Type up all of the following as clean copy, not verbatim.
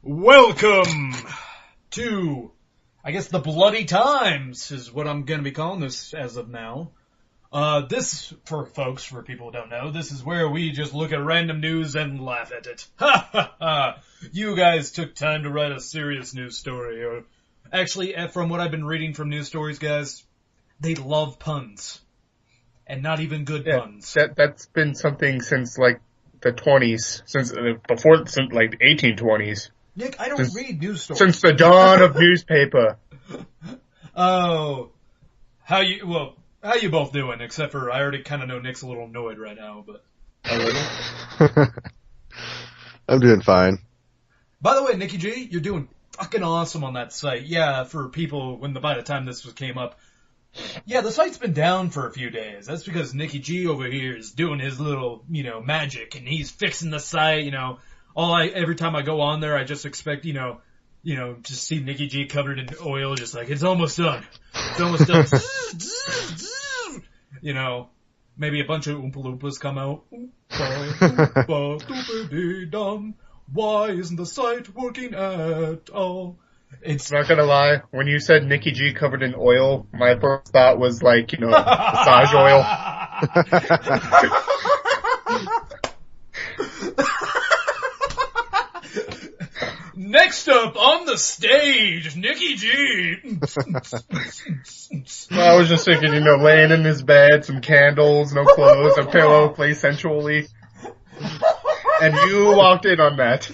Welcome to, I guess, the Bloody Times is what I'm going to be calling this as of now. This, for people who don't know, this is where we just look at random news and laugh at it. Ha ha ha! You guys took time to write a serious news story. Or actually, from what I've been reading from news stories, guys, they love puns. And not even good puns. That's been something since, like, the 20s, since 1820s. Nick, I don't read news stories. Since the dawn of newspaper. Oh. How you both doing? Except for, I already kind of know Nick's a little annoyed right now, but... I'm doing fine. By the way, Nicky G, you're doing fucking awesome on that site. Yeah, for people, by the time this came up, yeah, the site's been down for a few days. That's because Nicky G over here is doing his little, magic, and he's fixing the site, every time I go on there, I just expect, just see Nicky G covered in oil, just like, it's almost done. It's almost done. Maybe a bunch of Oompa Loompas come out. Why isn't the site working at all? It's not gonna lie, when you said Nicky G covered in oil, my first thought was like, massage oil. Next up on the stage, Nicky G. Well, I was just thinking, laying in his bed, some candles, no clothes, a pillow, play sensually. And you walked in on that.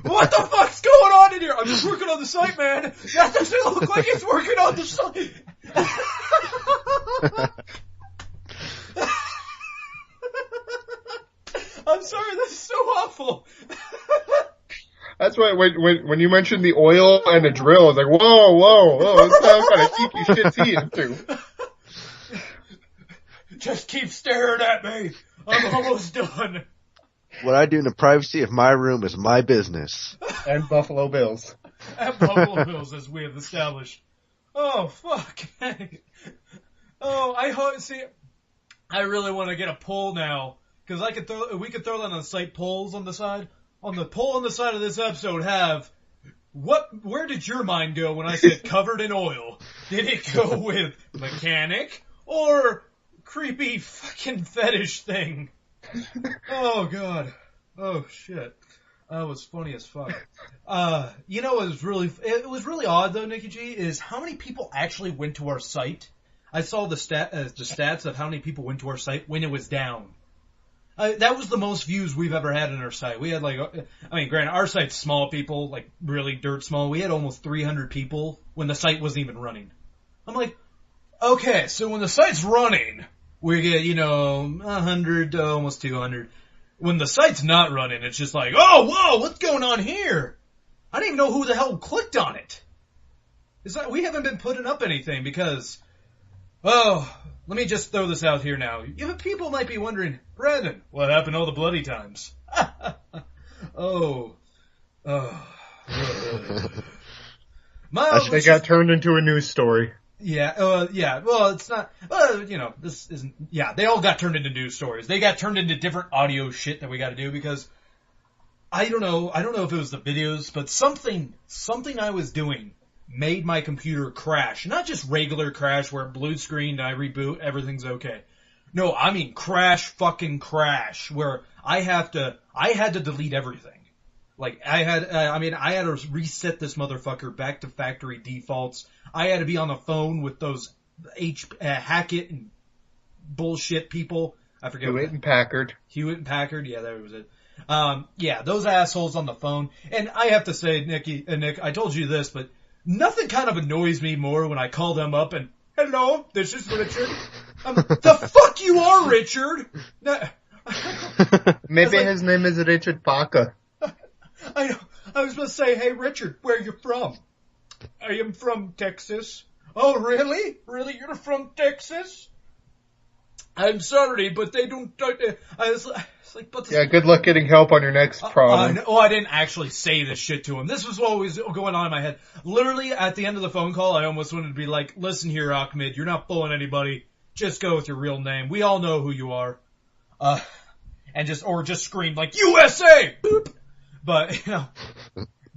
What the fuck's going on in here? I'm just working on the site, man. That doesn't look like it's working on the site. I'm sorry, this is so awful. That's why when you mentioned the oil and the drill, I was like, whoa, this sounds kind of geeky shit's he into. Just keep staring at me. I'm almost done. What I do in the privacy of my room is my business. And Buffalo Bills. And Buffalo Bills, as we have established. Oh, fuck. Oh, I really want to get a poll now, because we could throw that on the site polls on the side. On the poll on the side of this episode where did your mind go when I said covered in oil? Did it go with mechanic or creepy fucking fetish thing? Oh, God. Oh, shit. That was funny as fuck. It was really odd, though, Nicky G, is how many people actually went to our site. I saw the stats of how many people went to our site when it was down. That was the most views we've ever had on our site. We had granted, our site's small people, like really dirt small. We had almost 300 people when the site wasn't even running. I'm like, okay, so when the site's running, we get, 100 to almost 200. When the site's not running, it's just like, oh, whoa, what's going on here? I don't even know who the hell clicked on it. We haven't been putting up anything because, let me just throw this out here now. People might be wondering, Brandon, what happened to all the bloody times? They got turned into a news story. Yeah, well, it's not, this isn't, they all got turned into news stories. They got turned into different audio shit that we gotta do because, I don't know if it was the videos, but something I was doing made my computer crash. Not just regular crash where blue screen, I reboot, everything's okay. No, I mean crash, where I had to delete everything. Like, I had to reset this motherfucker back to factory defaults. I had to be on the phone with those Hackett and bullshit people. I forget. Hewitt and Packard, yeah, that was it. Those assholes on the phone. And I have to say, Nick, I told you this, but nothing kind of annoys me more when I call them up and, hello, this is Richard. The fuck you are, Richard? Maybe his name is Richard Baca. I was going to say, hey, Richard, where are you from? I am from Texas. Oh, really? Really? You're from Texas? I'm sorry, but they don't... good luck getting help on your next problem. I didn't actually say this shit to him. This was what was going on in my head. Literally, at the end of the phone call, I almost wanted to be like, listen here, Ahmed, you're not fooling anybody. Just go with your real name. We all know who you are. Or just scream like, USA! Boop! But,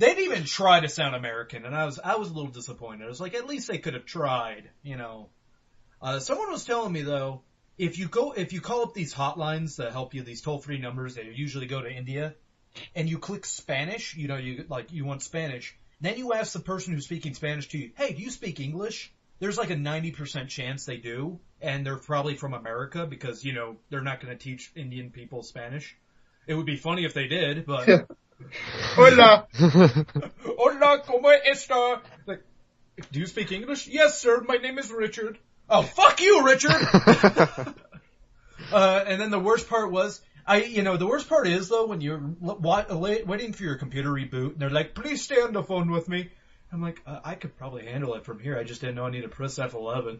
They didn't even try to sound American, and I was a little disappointed. I was like, at least they could have tried, you know. Someone was telling me though, if you call up these hotlines that help you, these toll-free numbers that usually go to India, and you click Spanish, you know, you want Spanish, then you ask the person who's speaking Spanish to you, hey, do you speak English? There's like a 90% chance they do, and they're probably from America because, you know, they're not going to teach Indian people Spanish. It would be funny if they did, but... Hola! Hola, ¿cómo está? Like, do you speak English? Yes, sir, my name is Richard. Oh, fuck you, Richard! And then the worst part was, the worst part is, though, when you're waiting for your computer reboot, and they're like, please stay on the phone with me. I'm like, I could probably handle it from here. I just didn't know I need to press F11.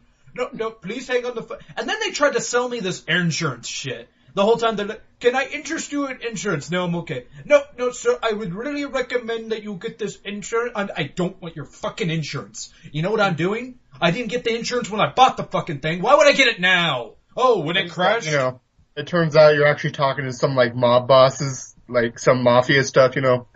No, please hang on the phone. And then they tried to sell me this insurance shit. The whole time they're like, can I interest you in insurance? No, I'm okay. No, sir, I would really recommend that you get this insurance. I don't want your fucking insurance. You know what I'm doing? I didn't get the insurance when I bought the fucking thing. Why would I get it now? Oh, when it crashed? You know, it turns out you're actually talking to some, like, mob bosses, like, some mafia stuff, you know.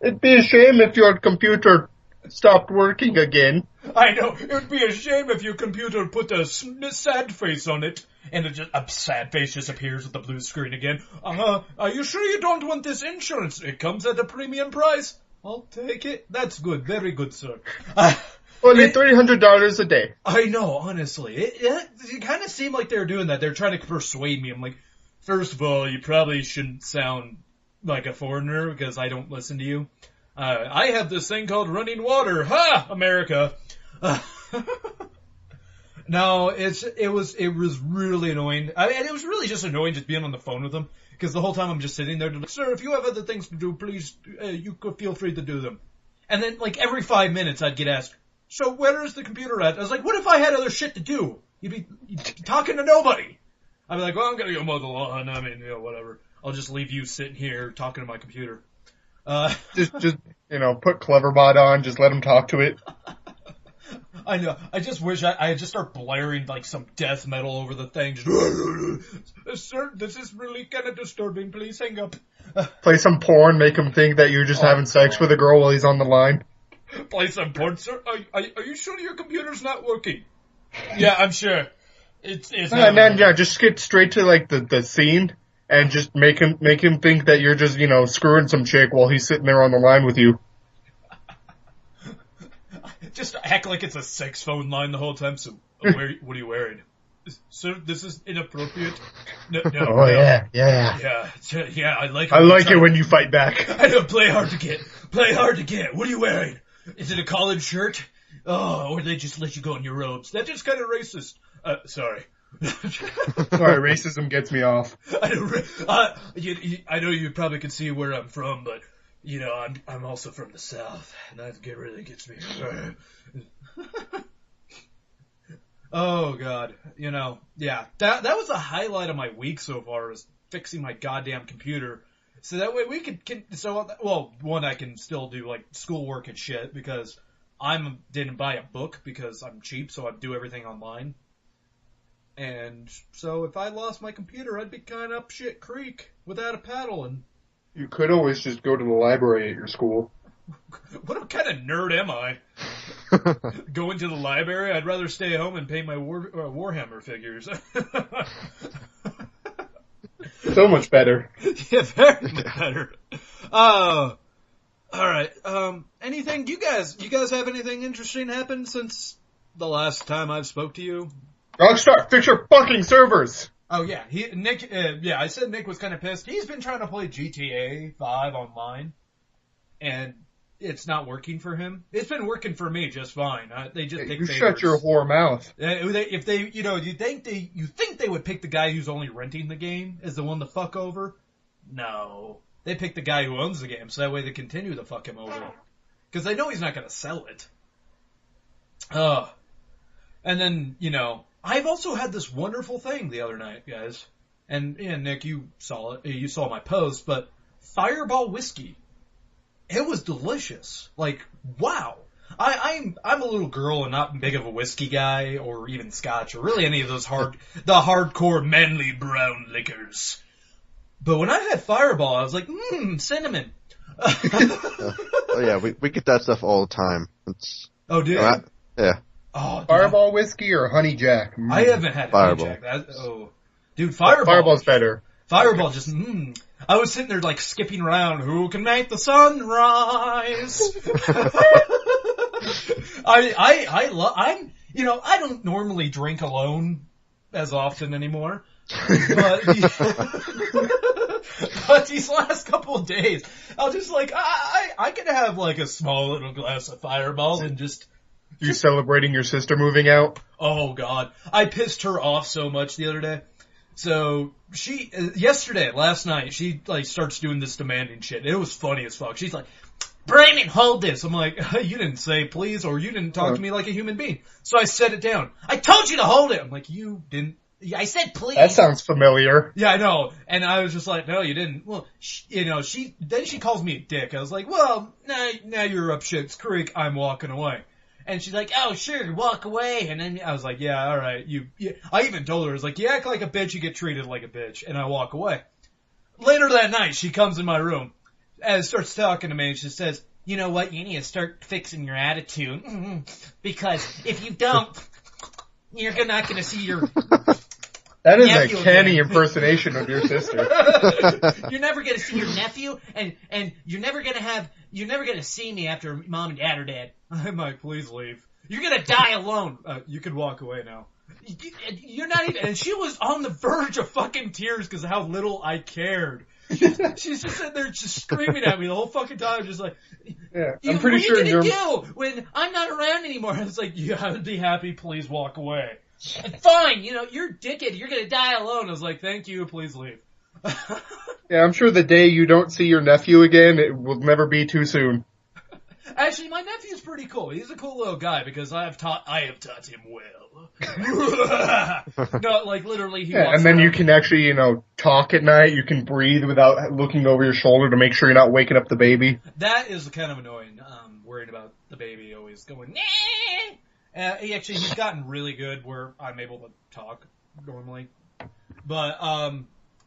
It'd be a shame if your computer stopped working again. I know. It would be a shame if your computer put a sad face on it, and a sad face just appears with the blue screen again. Are you sure you don't want this insurance? It comes at a premium price. I'll take it. That's good. Very good, sir. Only $300 a day. I know, honestly. It kind of seemed like they were doing that. They're trying to persuade me. I'm like, first of all, you probably shouldn't sound like a foreigner because I don't listen to you. I have this thing called running water. Ha! America. No, it was really annoying. And it was really just annoying just being on the phone with them because the whole time I'm just sitting there like, sir, if you have other things to do, please, you could feel free to do them. And then like every 5 minutes I'd get asked, so where is the computer at? I was like, what if I had other shit to do? You'd be talking to nobody. I'd be like, well, I'm gonna go mow the lawn. I mean, whatever. I'll just leave you sitting here talking to my computer. Just put Cleverbot on, just let him talk to it. I know. I just wish I just start blaring like some death metal over the thing. Just, sir, this is really kind of disturbing. Please hang up. Play some porn, make him think that you're just having sex with a girl while he's on the line. Play some porn, sir? Are you sure your computer's not working? Yeah, I'm sure. It's and then, just get straight to like the scene. And just make him think that you're just, screwing some chick while he's sitting there on the line with you. Just act like it's a sex phone line the whole time. So, what are you wearing? Sir, this is inappropriate. No. Yeah. Yeah, I like it. I like it when you fight back. I know, play hard to get. What are you wearing? Is it a collared shirt? Oh, or they just let you go in your robes. That's just kind of racist. Sorry. Sorry, racism gets me off. I know you probably can see where I'm from, but I'm also from the South, and that really gets me. Oh God, yeah. That was a highlight of my week so far, is fixing my goddamn computer, so that way we one, I can still do like schoolwork and shit because didn't buy a book because I'm cheap, so I do everything online. And so if I lost my computer, I'd be kind of up shit creek without a paddle. And you could always just go to the library at your school. What kind of nerd am I? Going to the library? I'd rather stay home and paint my Warhammer figures. So much better. Yeah, very better. All right. Anything? You guys have anything interesting happen since the last time I've spoke to you? Rockstar, fix your fucking servers! Oh yeah, Nick, I said Nick was kind of pissed. He's been trying to play GTA 5 online, and it's not working for him. It's been working for me just fine. They just pick favorites. Shut your whore mouth. If they, you think they would pick the guy who's only renting the game as the one to fuck over? No. They pick the guy who owns the game, so that way they continue to fuck him over. Because they know he's not gonna sell it. And then, I've also had this wonderful thing the other night, guys. And Nick, you saw it. You saw my post, but Fireball whiskey. It was delicious. Like, wow. I'm a little girl and not big of a whiskey guy, or even scotch, or really any of those the hardcore manly brown liquors. But when I had Fireball, I was like, cinnamon. Oh yeah, we get that stuff all the time. It's, Oh, dude. yeah. Oh, dude, Fireball whiskey or Honey Jack? I haven't had Fireball. Honey Jack. Dude, Fireball. Fireball's better. Fireball just, I was sitting there like skipping around. Who can make the sun rise? I'm, I don't normally drink alone as often anymore. But, but these last couple of days, I'll just like, I could have like a small little glass of Fireball and just. You celebrating your sister moving out? Oh God. I pissed her off so much the other day. So she, last night, she like starts doing this demanding shit. It was funny as fuck. She's like, Brandon, hold this. I'm like, you didn't say please, or you didn't talk to me like a human being. So I set it down. I told you to hold it. I'm like, you didn't. I said please. That sounds familiar. Yeah, I know. And I was just like, no, you didn't. Well, then she calls me a dick. I was like, well, now you're up shit's creek. I'm walking away. And she's like, oh, sure, walk away. And then I was like, yeah, all right. I even told her, I was like, you act like a bitch, you get treated like a bitch. And I walk away. Later that night, she comes in my room and starts talking to me, and she says, you know what, you need to start fixing your attitude. Because if you don't, you're not going to see your That is nephew a canny again. impersonation of your sister. You're never going to see your nephew, and you're never going to see me after mom and dad are dead. I'm like, please leave. You're going to die alone. You can walk away now. You're not even, and she was on the verge of fucking tears because of how little I cared. She's just sitting there just screaming at me the whole fucking time, just like, Yeah, I'm pretty sure what are you you're. gonna do when I'm not around anymore? I was like, yeah, I'd be happy, please walk away. Fine, you're a dickhead, you're gonna die alone. I was like, thank you, please leave. Yeah, I'm sure the day you don't see your nephew again, it will never be too soon. Actually, my nephew's pretty cool. He's a cool little guy because I have taught him well. No, like literally he Yeah, walks and then you around. can actually, talk at night. You can breathe without looking over your shoulder to make sure you're not waking up the baby. That is kind of annoying, worrying about the baby always going, nah! He's gotten really good where I'm able to talk normally. But,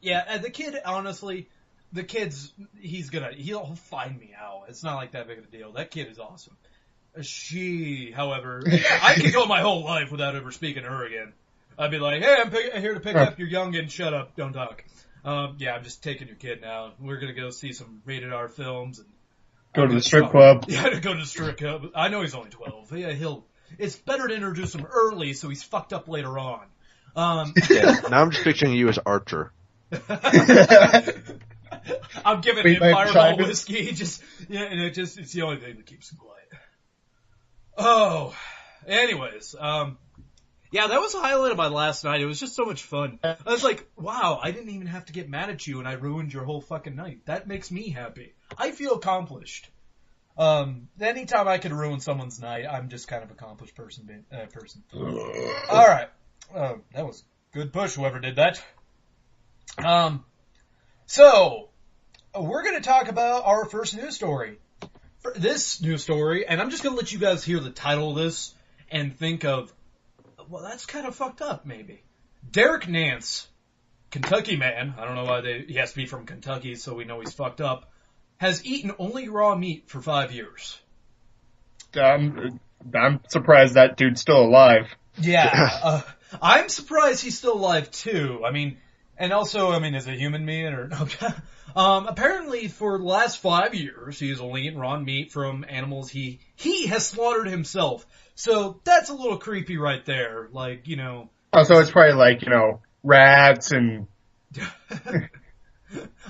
yeah, the kid, honestly, he'll find me out. It's not like that big of a deal. That kid is awesome. She, however, I could go my whole life without ever speaking to her again. I'd be like, hey, I'm here to pick up your youngin', shut up, don't talk. Yeah, I'm just taking your kid now. We're gonna go see some rated R films and Go to the strip club. Yeah, to go to the strip club. I know he's only 12. Yeah, it's better to introduce him early so he's fucked up later on. Yeah, now I'm just picturing you as Archer. I'm giving Wait, him my Fireball child- whiskey, and it's the only thing that keeps him quiet. Oh, anyways, yeah, that was the highlight of my last night. It was just so much fun. I was like, wow, I didn't even have to get mad at you and I ruined your whole fucking night. That makes me happy. I feel accomplished. Anytime I could ruin someone's night, I'm just kind of accomplished person. Alright. That was a good push, whoever did that. So, we're gonna talk about our first news story. For this news story, and I'm just gonna let you guys hear the title of this and think of, well, that's kind of fucked up, maybe. Derek Nance, Kentucky man, I don't know why he has to be from Kentucky so we know he's fucked up, has eaten only raw meat for 5 years. I'm surprised that dude's still alive. Yeah, I'm surprised he's still alive too. I mean, is it human meat or no? Apparently for the last 5 years, he's only eaten raw meat from animals he has slaughtered himself. So that's a little creepy right there. Like, Oh, so it's probably like, rats and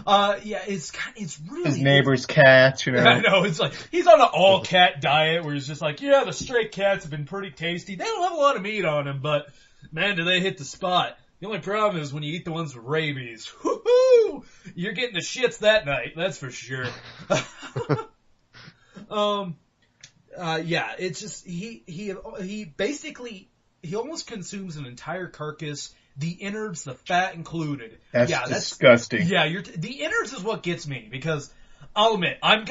yeah, it's really his neighbor's cats, I know, it's like, he's on an all-cat diet where he's just like, yeah, the stray cats have been pretty tasty. They don't have a lot of meat on them, but man, do they hit the spot. The only problem is when you eat the ones with rabies. Woohoo! You're getting the shits that night, that's for sure. Yeah, it's just, he basically, he almost consumes an entire carcass, the innards, the fat included. that's disgusting. Yeah, the innards is what gets me, because I'll admit, I'm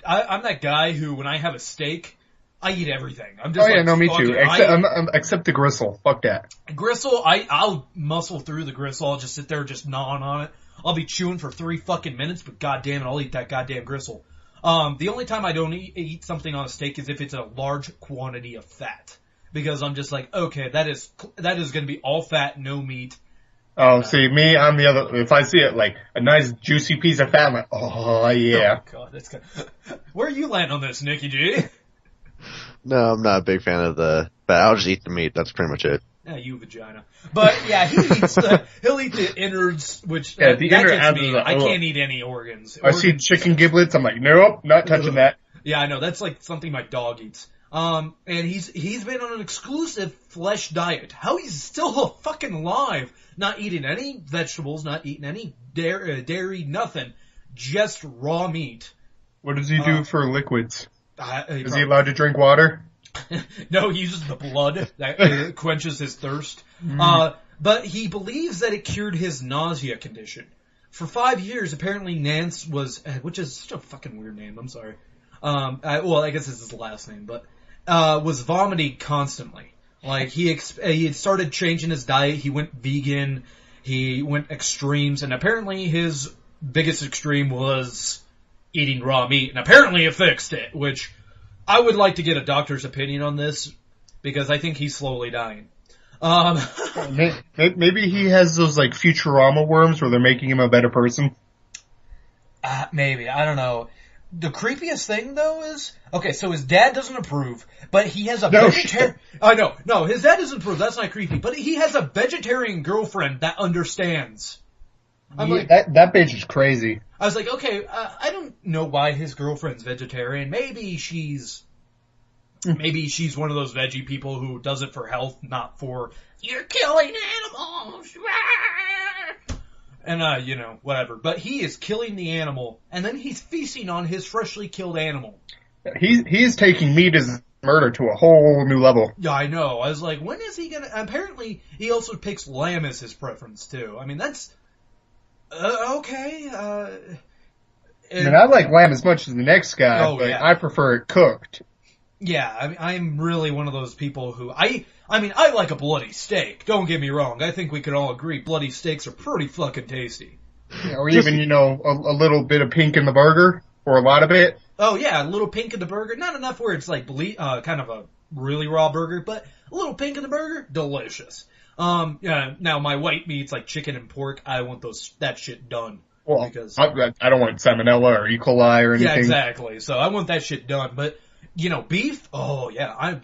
I'm that guy who, when I have a steak, I eat everything. I'm just Me fuck too. it. Except the gristle. Fuck that. Gristle, I'll muscle through the gristle. I'll just sit there just gnawing on it. I'll be chewing for 3 fucking minutes, but goddamn it, I'll eat that goddamn gristle. The only time I don't eat something on a steak is if it's a large quantity of fat. Because I'm just like, okay, that is going to be all fat, no meat. Oh, see, me, I'm the other. If I see it like a nice juicy piece of fat, I'm like, oh yeah. Oh God, that's good. Where you land on this, Nicky G? No, I'm not a big fan of but I'll just eat the meat. That's pretty much it. Yeah, you vagina. But yeah, he'll eat the innards, which Yeah, that the gets innards me. are- I can't eat any organs. I see chicken giblets, I'm like, nope, not touching that. Yeah, I know. That's like something my dog eats. And he's been on an exclusive flesh diet. How he's still fucking alive, not eating any vegetables, not eating any dairy, nothing, just raw meat. What does he do for liquids? He Is he allowed to drink water? No, he uses the blood that quenches his thirst. But he believes that it cured his nausea condition. For 5 years, apparently Nance was, which is such a fucking weird name, I'm sorry. I guess it's his last name, but, was vomiting constantly. Like, he had started changing his diet, he went vegan, he went extremes, and apparently his biggest extreme was eating raw meat, and apparently it fixed it, which I would like to get a doctor's opinion on this, because I think he's slowly dying. Maybe he has those like Futurama worms where they're making him a better person. Maybe. I don't know. The creepiest thing, though, is... Okay, so his dad doesn't approve, but he has a vegetarian... No, his dad doesn't approve. That's not creepy. But he has a vegetarian girlfriend that understands. That bitch is crazy. I was like, okay, I don't know why his girlfriend's vegetarian. Maybe she's one of those veggie people who does it for health, not for, you're killing animals. And, whatever. But he is killing the animal, and then he's feasting on his freshly killed animal. He's taking meat as murder to a whole new level. Yeah, I know. I was like, when is he gonna... Apparently, he also picks lamb as his preference, too. I mean, that's... okay, I mean, I like lamb as much as the next guy, but yeah. I prefer it cooked. Yeah, I mean, I'm really one of those people who... I like a bloody steak. Don't get me wrong. I think we could all agree bloody steaks are pretty fucking tasty. Yeah, or even, a little bit of pink in the burger, or a lot of it. Oh yeah, a little pink in the burger. Not enough where it's like kind of a really raw burger, but a little pink in the burger, delicious. Yeah, now my white meats like chicken and pork, I want that shit done. Well, because I don't want salmonella or E. coli or anything. Yeah, exactly. So I want that shit done. But, beef, oh yeah, I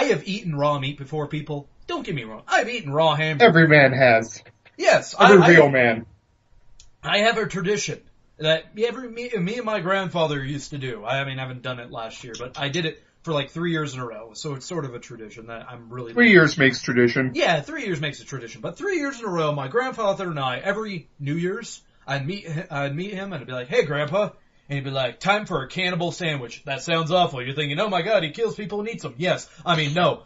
have eaten raw meat before, people. Don't get me wrong. I've eaten raw hamburger. Every man has. Yes. Every real man. I have a tradition that me and my grandfather used to do. I haven't done it last year, but I did it for like 3 years in a row. So it's sort of a tradition that I'm really... 3 years makes tradition. Yeah, 3 years makes a tradition. But 3 years in a row, my grandfather and I, every New Year's, I'd meet him and I'd be like, hey, Grandpa. And he'd be like, time for a cannibal sandwich. That sounds awful. You're thinking, oh my God, he kills people and eats them. Yes. No.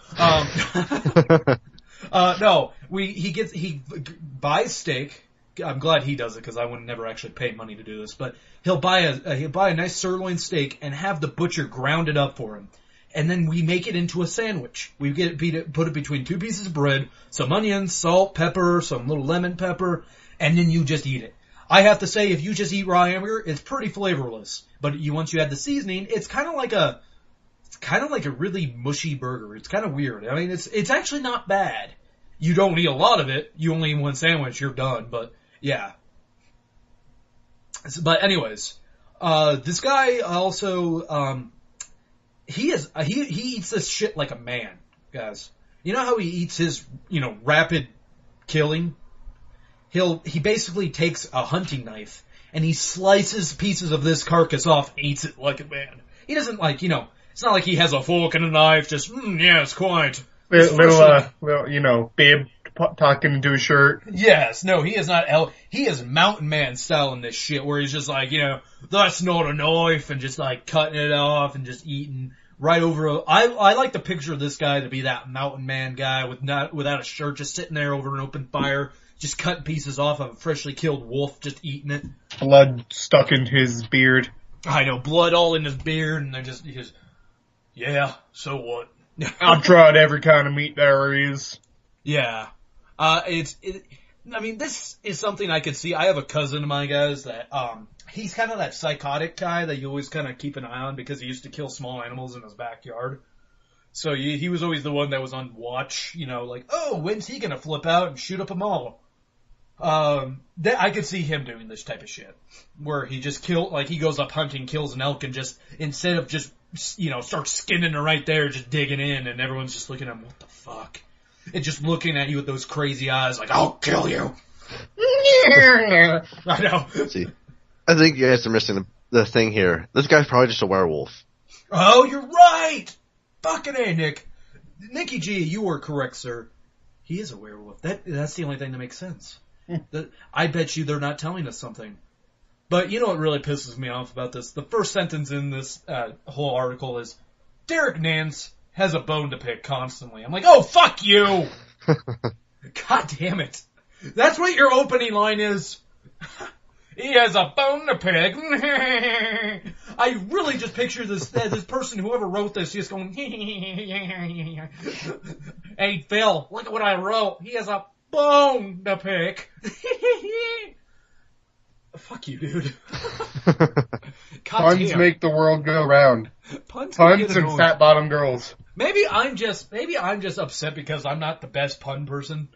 No. He buys steak. I'm glad he does it because I would never actually pay money to do this. But he'll buy a nice sirloin steak and have the butcher ground it up for him. And then we make it into a sandwich. We put it between 2 pieces of bread, some onions, salt, pepper, some little lemon pepper, and then you just eat it. I have to say, if you just eat raw hamburger, it's pretty flavorless. But once you add the seasoning, it's kind of like a really mushy burger. It's kind of weird. I mean, it's actually not bad. You don't eat a lot of it. You only eat one sandwich, you're done. But yeah. But anyways, this guy also, he eats this shit like a man, guys. You know how he eats his, rapid killing? He basically takes a hunting knife and he slices pieces of this carcass off and eats it like a man. He doesn't it's not like he has a fork and a knife, just, yes, quite. Little, babe talking into his shirt. Yes, no, he is not he is mountain man style in this shit where he's just like, that's not a knife and just like cutting it off and just eating right over I like to picture this guy to be that mountain man guy without a shirt, just sitting there over an open fire, just cutting pieces off of a freshly killed wolf, just eating it. Blood stuck in his beard. I know, blood all in his beard, and he just, yeah, so what? I've tried every kind of meat there is. Yeah. This is something I could see. I have a cousin of mine, guys, that, he's kind of that psychotic guy that you always kind of keep an eye on because he used to kill small animals in his backyard. So he was always the one that was on watch, like, oh, when's he gonna flip out and shoot up a mall? I could see him doing this type of shit. Where he just he goes up hunting, kills an elk, and just, instead of just, starts skinning it right there, just digging in, and everyone's just looking at him, what the fuck? And just looking at you with those crazy eyes, like, I'll kill you! I know. See, I think you guys are missing the thing here. This guy's probably just a werewolf. Oh, you're right! Fucking A, Nick. Nicky G, you were correct, sir. He is a werewolf. That's the only thing that makes sense. I bet you they're not telling us something. But you know what really pisses me off about this? The first sentence in this whole article is, Derek Nance has a bone to pick constantly. I'm like, oh, fuck you! God damn it. That's what your opening line is. He has a bone to pick. I really just picture this person, whoever wrote this, just going, hey, Phil, look at what I wrote. He has a bone to pick. Fuck you, dude. Puns make the world go round. Puns and fat bottom girls. Maybe I'm just upset because I'm not the best pun person.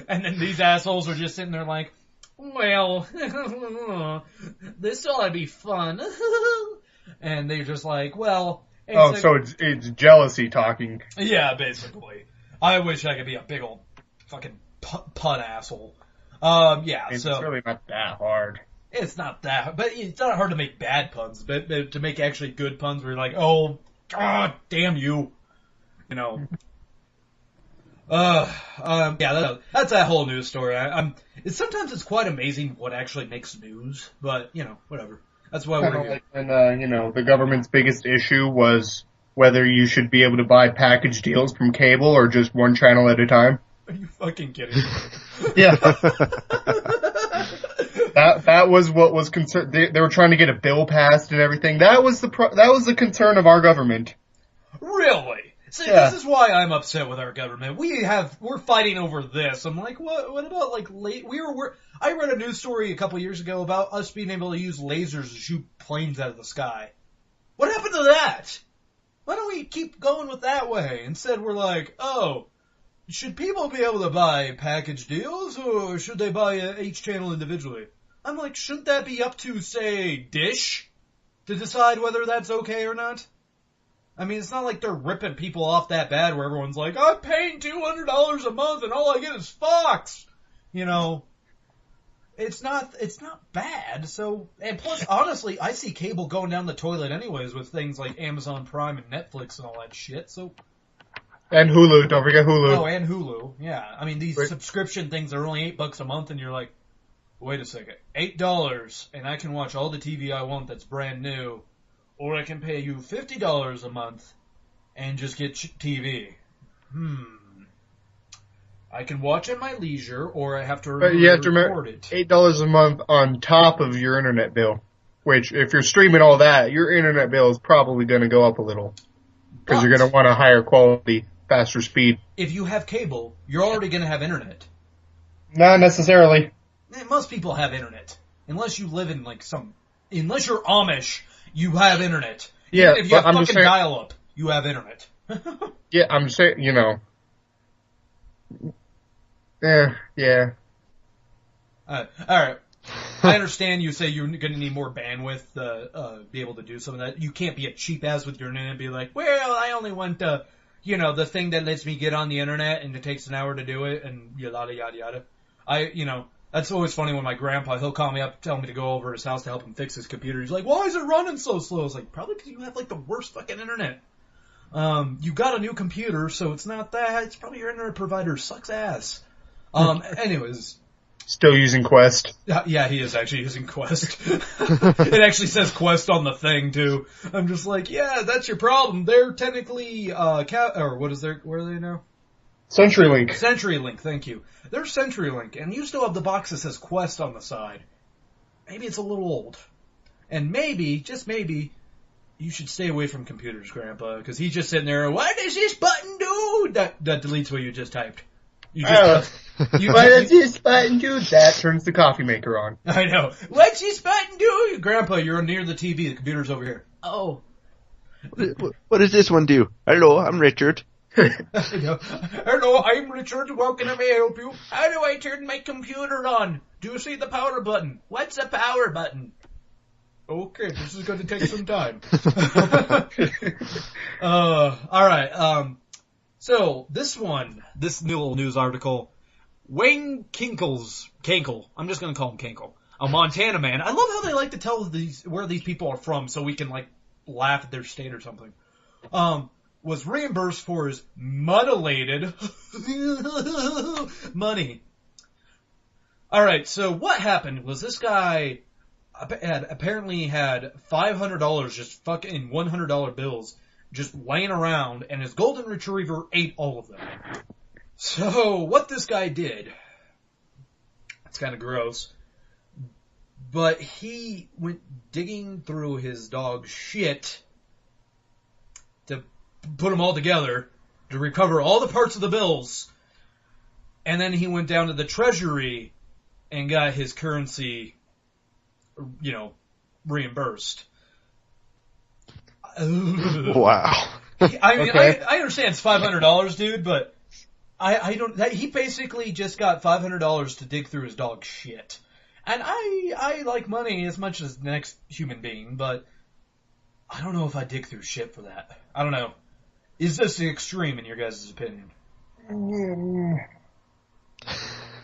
And then these assholes are just sitting there like, well, this ought to be fun. And they're just like, well... so it's jealousy talking. Yeah, basically. I wish I could be a big old fucking pun asshole. It's really not that hard. It's not that, but it's not hard to make bad puns, but to make actually good puns where you're like, oh, God damn you. That's that whole news story. Sometimes it's quite amazing what actually makes news, but, whatever. That's why we're here. When, the government's biggest issue was whether you should be able to buy package deals from cable or just one channel at a time. Are you fucking kidding me? Yeah. That was what was concerned. They were trying to get a bill passed and everything. That was the concern of our government. Really? See, This is why I'm upset with our government. We're fighting over this. I'm like, what about I read a news story a couple years ago about us being able to use lasers to shoot planes out of the sky. What happened to that? Why don't we keep going with that way? Instead we're like, oh, should people be able to buy package deals or should they buy each channel individually? I'm like, shouldn't that be up to, say, Dish to decide whether that's okay or not? I mean, it's not like they're ripping people off that bad where everyone's like, I'm paying $200 a month and all I get is Fox. It's not bad. So, and plus, honestly, I see cable going down the toilet anyways with things like Amazon Prime and Netflix and all that shit, so. And Hulu, don't forget Hulu. Oh, and Hulu, yeah. I mean, these subscription things are only $8 a month and you're like, wait a second, $8 and I can watch all the TV I want that's brand new. Or I can pay you $50 a month and just get TV. I can watch at my leisure, or I have to record it. But you have to remember, $8 a month on top of your internet bill. Which, if you're streaming all that, your internet bill is probably going to go up a little. Because you're going to want a higher quality, faster speed. If you have cable, you're already going to have internet. Not necessarily. Most people have internet. Unless you live in unless you're Amish, you have internet. Yeah, if you have fucking dial-up, you have internet. Yeah, I'm saying, yeah. Alright. I understand you say you're going to need more bandwidth to be able to do some of that. You can't be a cheap ass with your internet and be like, well, I only want the thing that lets me get on the internet and it takes an hour to do it and yada, yada, yada. That's always funny when my grandpa, he'll call me up, tell me to go over to his house to help him fix his computer. He's like, why is it running so slow? I was like, probably because you have the worst fucking internet. You got a new computer, so it's not that. It's probably your internet provider sucks ass. Anyways. Still using Quest. Yeah, he is actually using Quest. It actually says Quest on the thing, too. I'm just like, yeah, that's your problem. They're technically, where are they now? CenturyLink. CenturyLink, thank you. They're CenturyLink, and you still have the box that says Quest on the side. Maybe it's a little old. And maybe, just maybe, you should stay away from computers, Grandpa, because he's just sitting there, what does this button do? That deletes what you just typed. You just, What does this button do? That turns the coffee maker on. I know. What's this button do? Grandpa, you're near the TV. The computer's over here. Oh. What does this one do? Hello, I'm Richard. I know. Hello, I'm Richard. How can I help you? How do I turn my computer on? Do you see the power button? What's a power button? Okay, this is going to take some time. Alright, so this little news article, Wayne Kinkle, I'm just going to call him Kinkle, a Montana man. I love how they like to tell where these people are from so we can like laugh at their state or something. Was reimbursed for his mutilated money. Alright, so what happened was this guy apparently had $500 just fucking $100 bills just laying around, and his golden retriever ate all of them. So what this guy did, it's kind of gross, but he went digging through his dog's shit to put them all together to recover all the parts of the bills, and then he went down to the treasury and got his currency, reimbursed. Wow. I mean, Okay. I understand it's $500, dude, but I don't. He basically just got $500 to dig through his dog's shit, and I like money as much as the next human being, but I don't know if I dig through shit for that. I don't know. Is this extreme in your guys' opinion?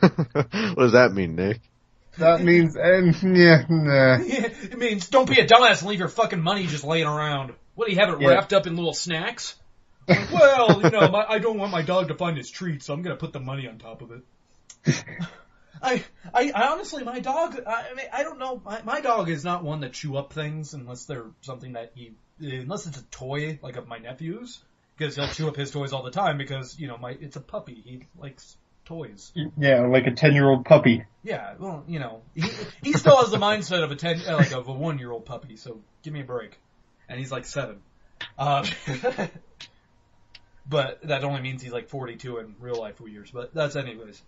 What does that mean, Nick? That means, nah. It means don't be a dumbass and leave your fucking money just laying around. What, do you have it wrapped up in little snacks? Like, well, I don't want my dog to find his treat, so I'm gonna put the money on top of it. I honestly, my dog, I don't know, my dog is not one to chew up things unless they're something that unless it's a toy, like of my nephew's, because he'll chew up his toys all the time because, it's a puppy, he likes toys. Yeah, like a 10-year-old puppy. Yeah, well, he still has the mindset of a 1-year-old puppy, so give me a break. And he's like 7. But that only means he's like 42 in real life years, but that's anyways.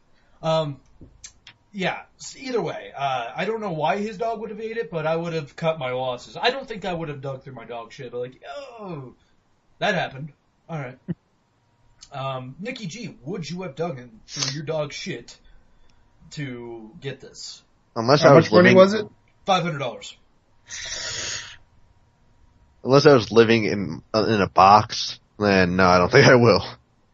Yeah, either way, I don't know why his dog would have ate it, but I would have cut my losses. I don't think I would have dug through my dog shit, but that happened. Alright. Nikki G, would you have dug through your dog shit to get this? Unless How I much was money living, was it? $500. unless I was living in a box, then no, I don't think I will.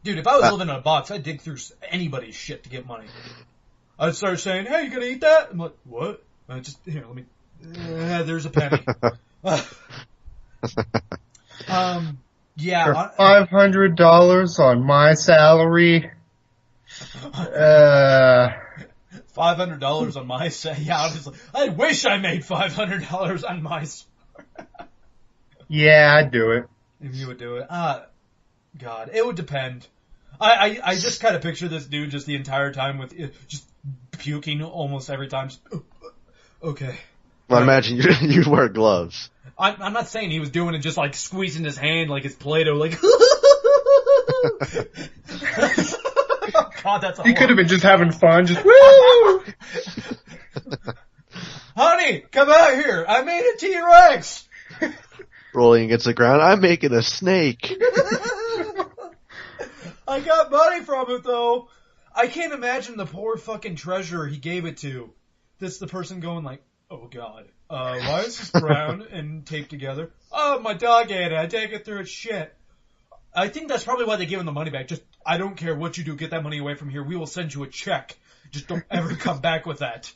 Dude, if I was living in a box, I'd dig through anybody's shit to get money. I'd start saying, hey, you gonna eat that? I'm like, what? Here, let me, there's a penny. Yeah. For $500 on my salary. $500 on my set. Yeah, honestly, I wish I made $500 on my. Yeah, I'd do it. If you would do it, God, it would depend. I just kind of picture this dude just the entire time with just puking almost every time. Just, okay. Well, imagine you wear gloves. I'm not saying he was doing it just like squeezing his hand like it's Play-Doh, like. God, that's He could have been just having fun, just woo! Honey, come out here! I made a T-Rex! Rolling against the ground. I'm making a snake. I got money from it though. I can't imagine the poor fucking treasurer he gave it to. That's the person going like, oh God, why is this brown and taped together? Oh, my dog ate it. I take it through its shit. I think that's probably why they gave him the money back. Just, I don't care what you do, get that money away from here. We will send you a check. Just don't ever come back with that.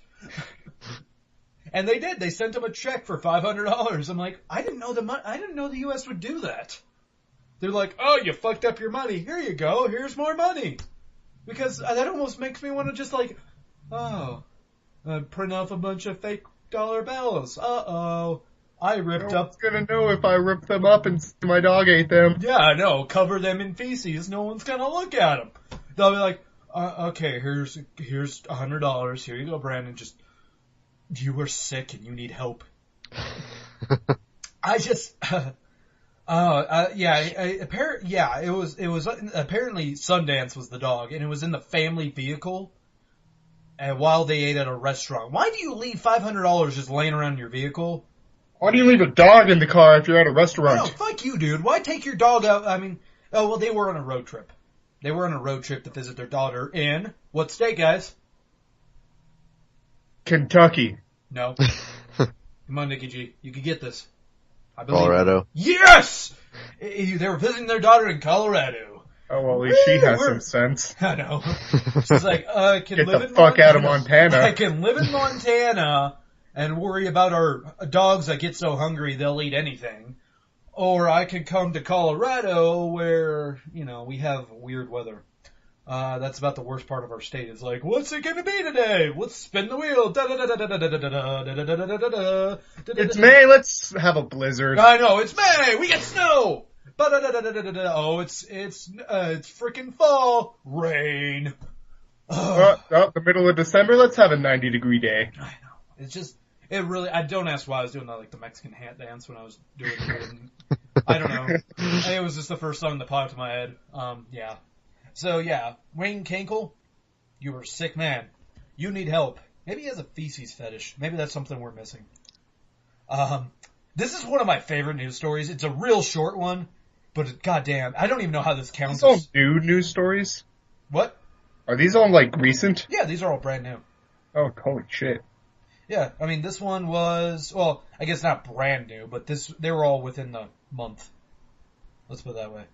And they did. They sent him a check for $500. I'm like, I didn't know the U.S. would do that. They're like, oh, you fucked up your money. Here you go. Here's more money. Because that almost makes me want to just like, print off a bunch of fake dollar bills. Uh-oh. I ripped No up. one's gonna know if I rip them up and my dog ate them. Yeah, I know. Cover them in feces. No one's gonna look at them. They'll be like, okay, here's $100. Here you go, Brandon. Just, you were sick and you need help. I just, Yeah, it was apparently Sundance was the dog, and it was in the family vehicle. And while they ate at a restaurant, why do you leave $500 just laying around in your vehicle? Why do you leave a dog in the car if you're at a No, restaurant? fuck you, dude. Why take your dog out? I mean, oh well, they were on a road trip. They were on a road trip to visit their daughter in what state, guys? Kentucky. No. Come on, Nikki G. You could get this. I believe. Colorado. Yes! They were visiting their daughter in Colorado. Oh, well, at least she has some sense. I know. She's like, I can Get live the in fuck out of Montana. Montana. I can live in Montana and worry about our dogs that get so hungry they'll eat anything. Or I can come to Colorado where, we have weird weather. That's about the worst part of our state. It's like, what's it gonna be today? Let's spin the wheel. It's May, let's have a blizzard. I know, it's May! We get snow! Oh, it's freaking fall. Rain. The middle of December, let's have a 90-degree day. I know. It's just, I don't ask why I was doing that, like the Mexican hat dance when I was doing it. I don't know. It was just the first song that popped in my head. Yeah. So yeah, Wayne Kinkle, you were a sick man. You need help. Maybe he has a feces fetish. Maybe that's something we're missing. This is one of my favorite news stories. It's a real short one. But goddamn, I don't even know how this counts. These all new news stories? What? Are these all, recent? Yeah, these are all brand new. Oh, holy shit. Yeah, I mean, this one was, well, I guess not brand new, but they were all within the month. Let's put it that way.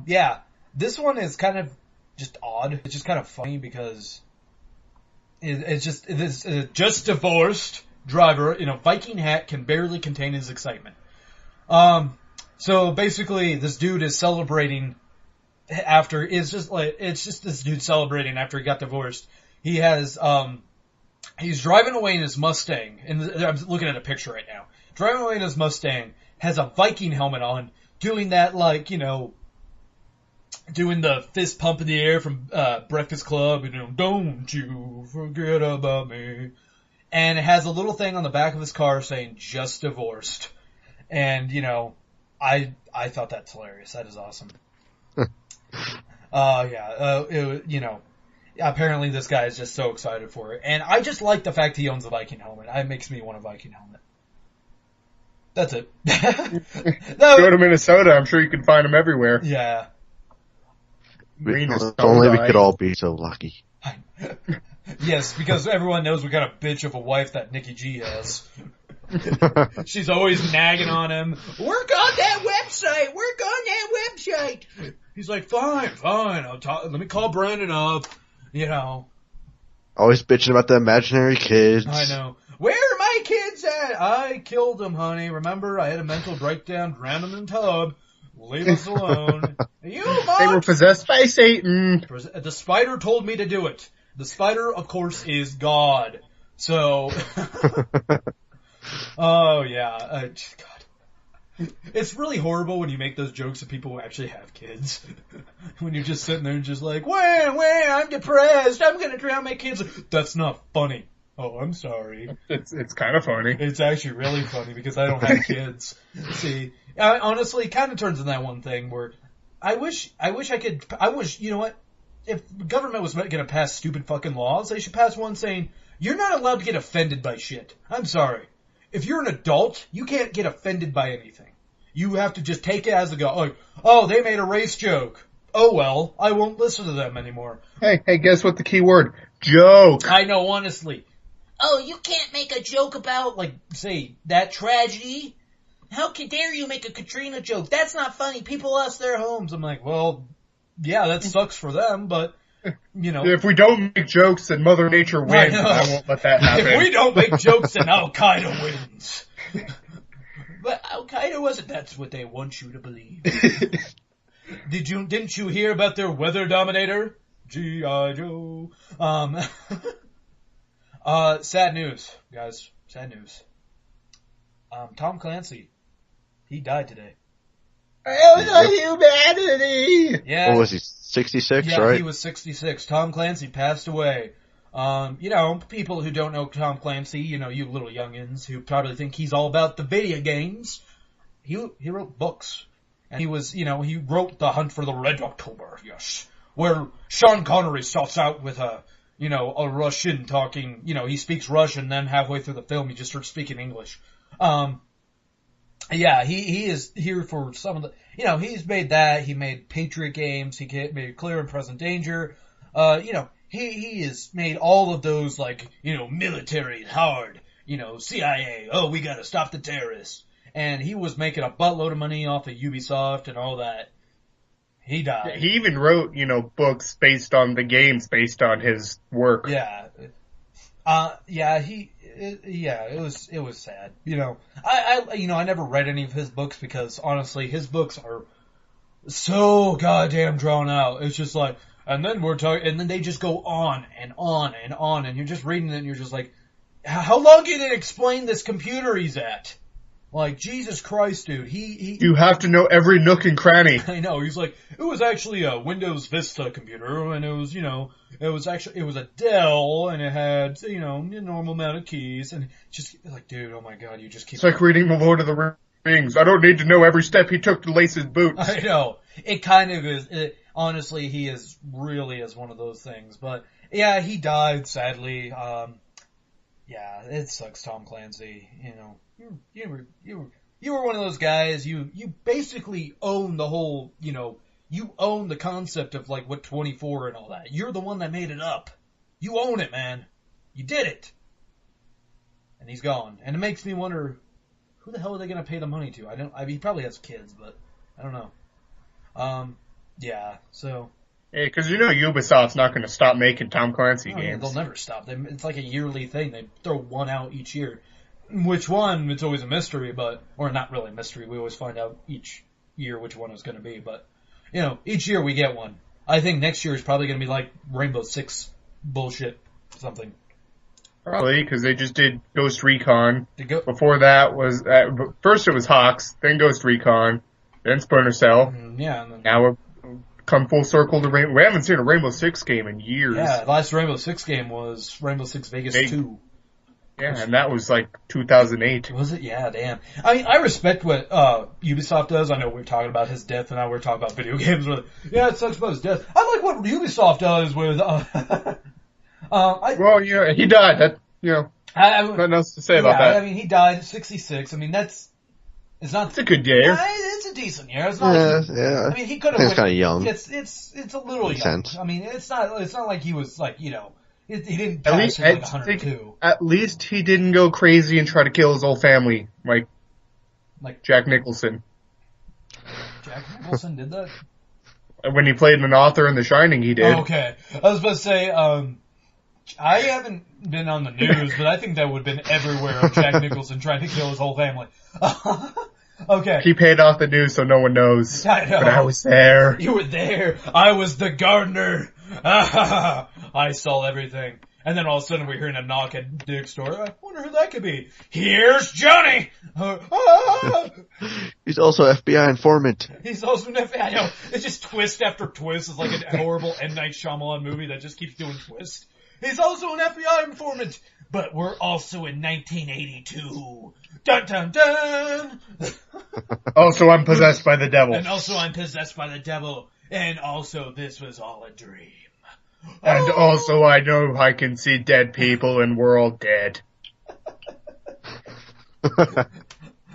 Yeah, this one is kind of just odd. It's just kind of funny because it's just divorced driver in a Viking hat can barely contain his excitement. So basically, this dude is celebrating it's just this dude celebrating after he got divorced. He has, he's driving away in his Mustang, and I'm looking at a picture right now. Driving away in his Mustang, has a Viking helmet on, doing that doing the fist pump in the air from, Breakfast Club, don't you forget about me. And it has a little thing on the back of his car saying, just divorced. And, I thought that's hilarious. That is awesome. Apparently this guy is just so excited for it. And I just like the fact he owns a Viking helmet. It makes me want a Viking helmet. That's it. Go to Minnesota. I'm sure you can find them everywhere. Yeah. If only we could all be so lucky. Yes, because everyone knows what kind of bitch of a wife that Nikki G has. She's always nagging on him. Work on that website. Work on that website. He's like, fine. Let me call Brandon up. Always bitching about the imaginary kids. I know. Where are my kids at? I killed them, honey. Remember, I had a mental breakdown, drowned them in the tub. Leave us alone. You mock. They were possessed by Satan. The spider told me to do it. The spider, of course, is God. So, oh yeah, God. It's really horrible when you make those jokes of people who actually have kids. When you're just sitting there and just like, I'm depressed, I'm gonna drown my kids. That's not funny. Oh, I'm sorry. It's kind of funny. It's actually really funny because I don't have kids. See, honestly, it kind of turns into that one thing where I wish, you know what? If the government was going to pass stupid fucking laws, they should pass one saying, you're not allowed to get offended by shit. I'm sorry. If you're an adult, you can't get offended by anything. You have to just take it as a go. Like, oh, they made a race joke. Oh well, I won't listen to them anymore. Hey, guess what the key word? Joke. I know, honestly. Oh, you can't make a joke about, say, that tragedy? How dare you make a Katrina joke? That's not funny. People lost their homes. I'm like, well, yeah, that sucks for them, but, If we don't make jokes, then Mother Nature wins, and I won't let that happen. If we don't make jokes, then Al-Qaeda wins. But Al-Qaeda wasn't. That's what they want you to believe. Didn't you hear about their weather dominator? G.I. Joe. Sad news, guys. Sad news. Tom Clancy. He died today. Oh, the humanity! Yeah. What was he, 66, yeah, right? He was 66. Tom Clancy passed away. People who don't know Tom Clancy, you little youngins who probably think he's all about the video games. he wrote books. And he was, he wrote The Hunt for the Red October, yes. Where Sean Connery starts out with a Russian talking, he speaks Russian, then halfway through the film he just starts speaking English. Yeah, he is here for some of the, he's made that, he made Patriot Games, he made Clear and Present Danger, he has made all of those, like, military, hard, CIA, oh, we gotta stop the terrorists. And he was making a buttload of money off of Ubisoft and all that. He died. He even wrote, books based on the games, based on his work. Yeah. It was sad. I never read any of his books because honestly, his books are so goddamn drawn out. It's just like, and then they just go on and on and on, and you're just reading it and you're just like, how long can it explain this computer he's at? Like, Jesus Christ, dude, You have to know every nook and cranny. I know, he's like, it was actually a Windows Vista computer, and it was, it was a Dell, and it had, a normal amount of keys, and just, like, dude, oh my god, you just keep... It's like reading The Lord of the Rings. I don't need to know every step he took to lace his boots. I know. It kind of is, honestly, he is really is one of those things, but, yeah, he died, sadly, yeah, it sucks, Tom Clancy, You were one of those guys, you basically own the whole, you own the concept of like what 24 and all that. You're the one that made it up. You own it, man. You did it. And he's gone. And it makes me wonder, who the hell are they going to pay the money to? He probably has kids, but I don't know. Yeah, so. Hey, cause Ubisoft's not gonna stop making Tom Clancy games. They'll never stop. It's like a yearly thing. They throw one out each year. Which one, it's always a mystery, or not really a mystery, we always find out each year which one is going to be, but, each year we get one. I think next year is probably going to be like Rainbow Six bullshit, something. Probably, because they just did Ghost Recon. Before that was, first it was Hawks, then Ghost Recon, then Splinter Cell. Yeah. And then, now we're come full circle to Rainbow. We haven't seen a Rainbow Six game in years. Yeah, the last Rainbow Six game was Rainbow Six Vegas 2. Yeah, and that was like 2008. Was it? Yeah, damn. I mean, I respect what Ubisoft does. I know we were talking about his death, and now we're talking about video games. Yeah, it sucks about his death. I like what Ubisoft does with. Well, yeah, he died. That nothing else to say about that. I mean, he died at 66. I mean, it's a good year. It's a decent year. It's not. Yeah. I mean, he could have. It's kind of young. It's a little Makes young. sense. I mean, it's not like he was like He didn't pass at like 102. At least he didn't go crazy and try to kill his whole family, like Jack Nicholson. Jack Nicholson did that? When he played an author in The Shining, he did. Oh, okay. I was about to say, I haven't been on the news, but I think that would have been everywhere of Jack Nicholson trying to kill his whole family. Okay. He paid off the news so no one knows. I know. But I was there. You were there. I was the gardener. I saw everything. And then all of a sudden we're hearing a knock at Dick's door. I wonder who that could be. Here's Johnny! He's also FBI informant. He's also an FBI. I know. It's just twist after twist. It's like a horrible M. Night Shyamalan movie that just keeps doing twists. He's also an FBI informant. But we're also in 1982. Dun dun dun! Also, I'm possessed by the devil. And also I'm possessed by the devil. And also this was all a dream. And also I know I can see dead people and we're all dead.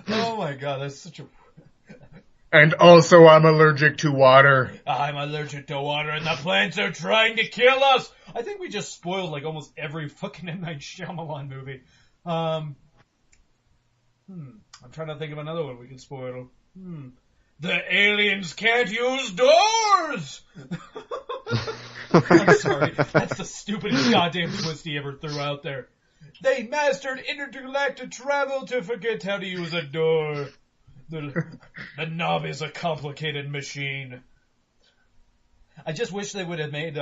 Oh my god, that's such a... And also I'm allergic to water. I'm allergic to water and the plants are trying to kill us! I think we just spoiled like almost every fucking M. Night Shyamalan movie. I'm trying to think of another one we could spoil. The aliens can't use doors! I'm sorry. That's the stupidest goddamn twist he ever threw out there. They mastered intergalactic travel to forget how to use a door. The knob is a complicated machine. I just wish they would have made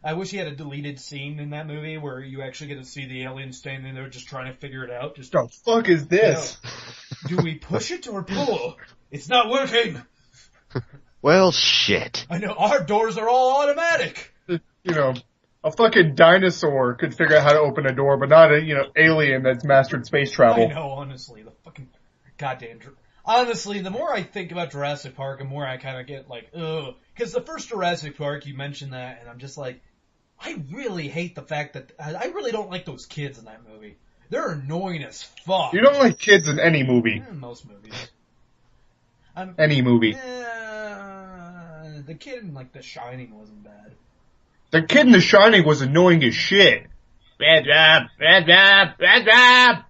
I wish he had a deleted scene in that movie where you actually get to see the aliens standing there just trying to figure it out. Just, the fuck is this? Do we push it or pull? It's not working. Well, shit. I know, our doors are all automatic. A fucking dinosaur could figure out how to open a door, but not a, alien that's mastered space travel. I know, honestly, the fucking goddamn... Honestly, the more I think about Jurassic Park, the more I kind of get like, ugh. Because the first Jurassic Park, you mentioned that, and I'm just like, I really hate the fact that I really don't like those kids in that movie. They're annoying as fuck. You don't like kids in any movie. Most movies. Any movie. The kid in like The Shining wasn't bad. The kid in The Shining was annoying as shit. Bad job, bad job, bad job.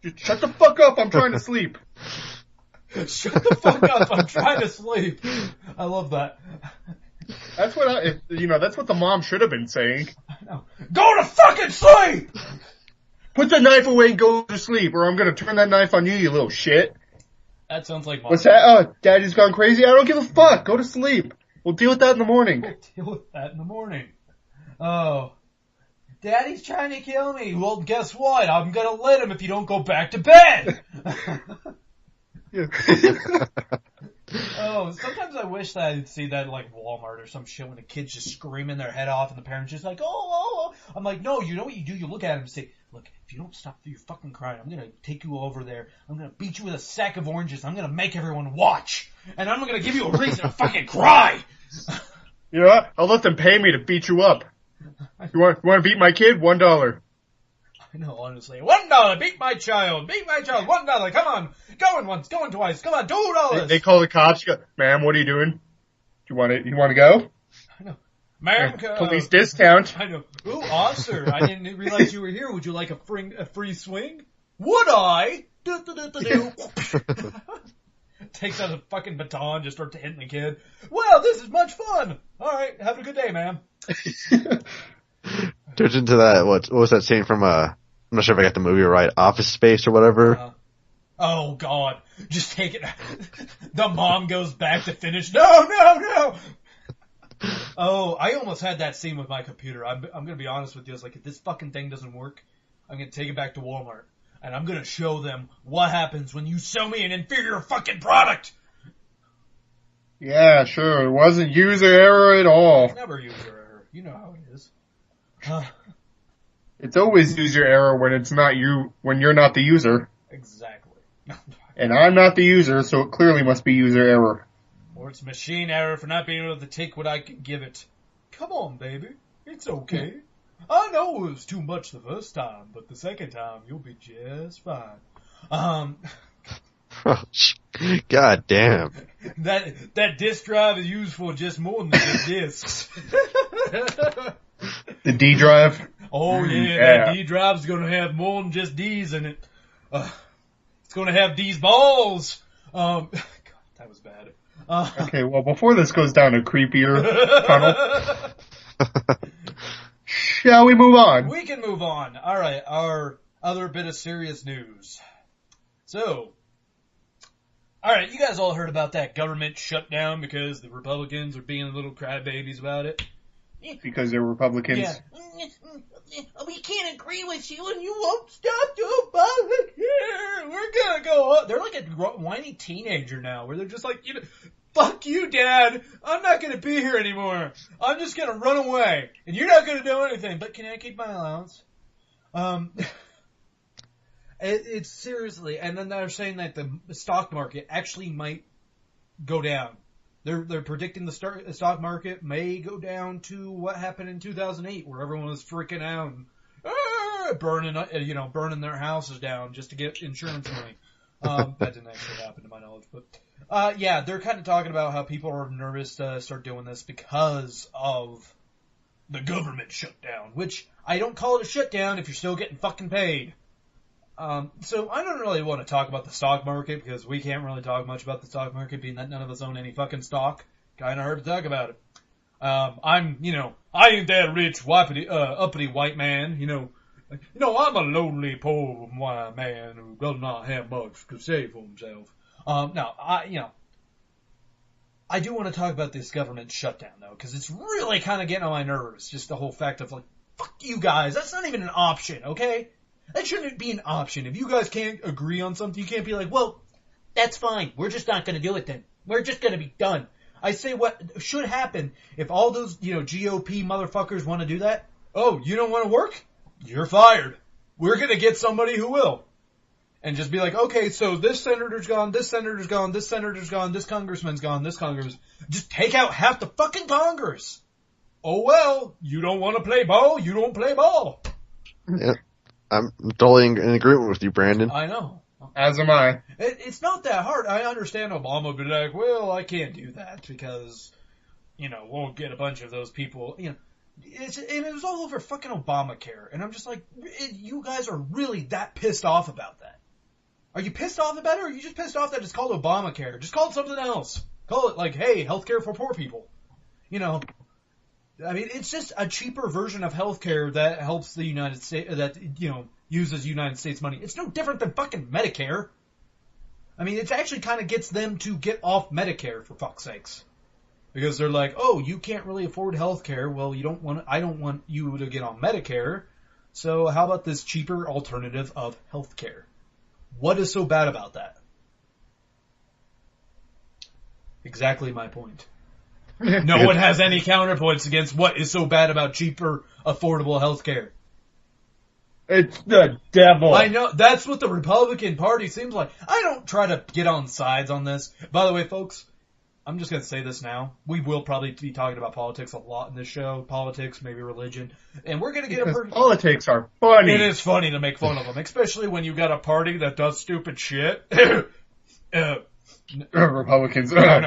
Just shut the fuck up, I'm trying to sleep. Shut the fuck up, I'm trying to sleep. I love that. That's what that's what the mom should have been saying. I know. Go to fucking sleep! Put the knife away and go to sleep, or I'm gonna turn that knife on you, you little shit. That sounds like mom. What's that? Oh, Daddy's gone crazy? I don't give a fuck. Go to sleep. We'll deal with that in the morning. We'll deal with that in the morning. Oh. Daddy's trying to kill me. Well, guess what? I'm gonna let him if you don't go back to bed! Oh, sometimes I wish that I'd see that like Walmart or some shit when the kids just screaming their head off and the parents just like, oh. I'm like, no, you know what you do? You look at him and say, look, if you don't stop your fucking crying, I'm gonna take you over there. I'm gonna beat you with a sack of oranges. I'm gonna make everyone watch. And I'm gonna give you a reason to fucking cry! You know what? I'll let them pay me to beat you up. You want to beat my kid? $1. I know, honestly. $1! Beat my child! $1! Come on! Going once, going twice, come on, $2! They call the cops. Go, ma'am, what are you doing? You want to go? I know. Ma'am, police discount. I know. Ooh, officer, I didn't realize you were here. Would you like a free swing? Would I? Takes out a fucking baton, just starts hitting the kid. Well, this is much fun! Alright, have a good day, ma'am. Turns into that, what was that scene from, I'm not sure if I got the movie right, Office Space or whatever? Oh god, just take it. The mom goes back to finish. No! Oh, I almost had that scene with my computer. I'm gonna be honest with you. It's like, if this fucking thing doesn't work, I'm gonna take it back to Walmart. And I'm gonna show them what happens when you sell me an inferior fucking product! Yeah, sure. It wasn't user error at all. It's never user error. You know how it is. It's always user error when it's not you, when you're not the user. Exactly. And I'm not the user, so it clearly must be user error. Or it's machine error for not being able to take what I can give it. Come on, baby. It's okay. I know it was too much the first time, but the second time you'll be just fine. God damn. That disk drive is used for just more than just disks. The D drive? Oh yeah, that D drive's gonna have more than just D's in it. It's gonna have D's balls. God, that was bad. Okay, well, before this goes down a creepier tunnel, shall we move on? We can move on. Alright, our other bit of serious news. So, alright, you guys all heard about that government shutdown because the Republicans are being little crybabies about it? Because they're Republicans. Yeah. We can't agree with you and you won't stop to Obamacare. We're gonna go up. They're like a whiny teenager now where they're just like, fuck you, Dad. I'm not gonna be here anymore. I'm just gonna run away. And you're not gonna do anything. But can I keep my allowance? It's seriously. And then they're saying that the stock market actually might go down. They're predicting the stock market may go down to what happened in 2008, where everyone was freaking out and burning their houses down just to get insurance money. That didn't actually happen to my knowledge, but yeah, they're kind of talking about how people are nervous to start doing this because of the government shutdown, which I don't call it a shutdown if you're still getting fucking paid. So I don't really want to talk about the stock market because we can't really talk much about the stock market being that none of us own any fucking stock. Kinda hard to talk about it. I ain't that rich, uppity white man, I'm a lonely, poor white man who does not have much to say for himself. I do want to talk about this government shutdown though, because it's really kind of getting on my nerves. Just the whole fact of like, fuck you guys, that's not even an option, okay? That shouldn't be an option. If you guys can't agree on something, you can't be like, well, that's fine. We're just not going to do it then. We're just going to be done. I say what should happen if all those, GOP motherfuckers want to do that. Oh, you don't want to work? You're fired. We're going to get somebody who will. and just be like, okay, so this senator's gone, this senator's gone, this senator's gone, this congressman's gone, this congressman. Just take out half the fucking Congress. Oh well, you don't want to play ball, you don't play ball. Yeah. I'm totally in agreement with you, Brandon. I know. As am I. It's not that hard. I understand Obama would be like, well, I can't do that because, we'll get a bunch of those people, and it was all over fucking Obamacare. And I'm just like, you guys are really that pissed off about that. Are you pissed off about it, or are you just pissed off that it's called Obamacare? Just call it something else. Call it like, hey, healthcare for poor people. I mean, it's just a cheaper version of healthcare that helps the United States, that, uses United States money. It's no different than fucking Medicare. I mean, it actually kind of gets them to get off Medicare, for fuck's sakes. Because they're like, oh, you can't really afford healthcare. Well, I don't want you to get on Medicare. So how about this cheaper alternative of healthcare? What is so bad about that? Exactly my point. No one has any counterpoints against what is so bad about cheaper, affordable healthcare. It's the devil. I know, that's what the Republican Party seems like. I don't try to get on sides on this. By the way, folks, I'm just going to say this now. We will probably be talking about politics a lot in this show. Politics, maybe religion. And we're going to get politics are funny. It is funny to make fun of them, especially when you got a party that does stupid shit. Republicans. Republicans. I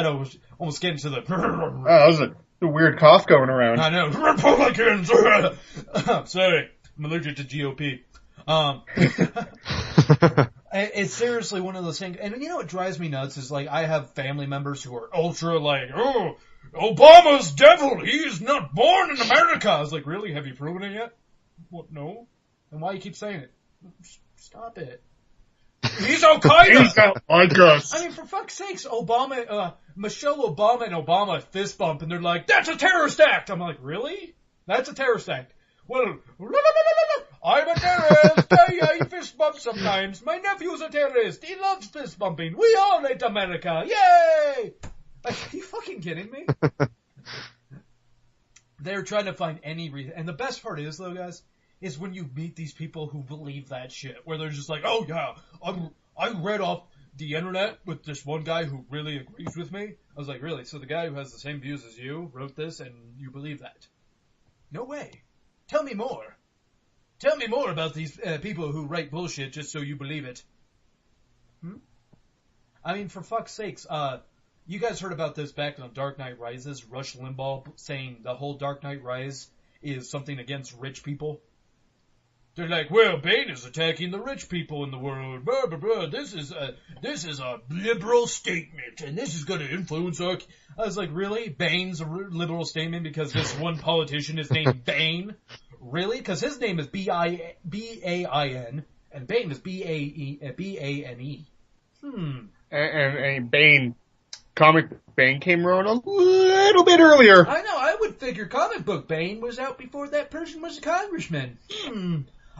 know, almost getting to the... that was a weird cough going around. I know. Republicans! Sorry. I'm allergic to GOP. It's seriously one of those things. And what drives me nuts is, like, I have family members who are ultra, like, oh, Obama's devil! He is not born in America! I was like, really? Have you proven it yet? What? No? And why you keep saying it? Stop it. He's Al-Qaeda! He's not like us. I mean, for fuck's sakes, Michelle Obama and Obama fist bump, and they're like, that's a terrorist act! I'm like, really? That's a terrorist act. Well, I'm a terrorist. I fist bump sometimes. My nephew's a terrorist. He loves fist bumping. We all hate America. Yay! Like, are you fucking kidding me? They're trying to find any reason. And the best part is, though, guys, is when you meet these people who believe that shit, where they're just like, oh yeah, I read off the internet with this one guy who really agrees with me. I was like, really? So the guy who has the same views as you wrote this and you believe that? No way. Tell me more. Tell me more about these people who write bullshit just so you believe it. I mean, for fuck's sakes, you guys heard about this back on Dark Knight Rises, Rush Limbaugh saying the whole Dark Knight Rise is something against rich people. They're like, well, Bane is attacking the rich people in the world. Blah, blah, blah. This is a liberal statement, and this is going to influence our... I was like, really? Bane's a liberal statement because this one politician is named Bane? Really? Because his name is B-A-I-N, and Bane is B-A-N-E. And Bane, comic Bane came around a little bit earlier. I know. I would figure comic book Bane was out before that person was a congressman.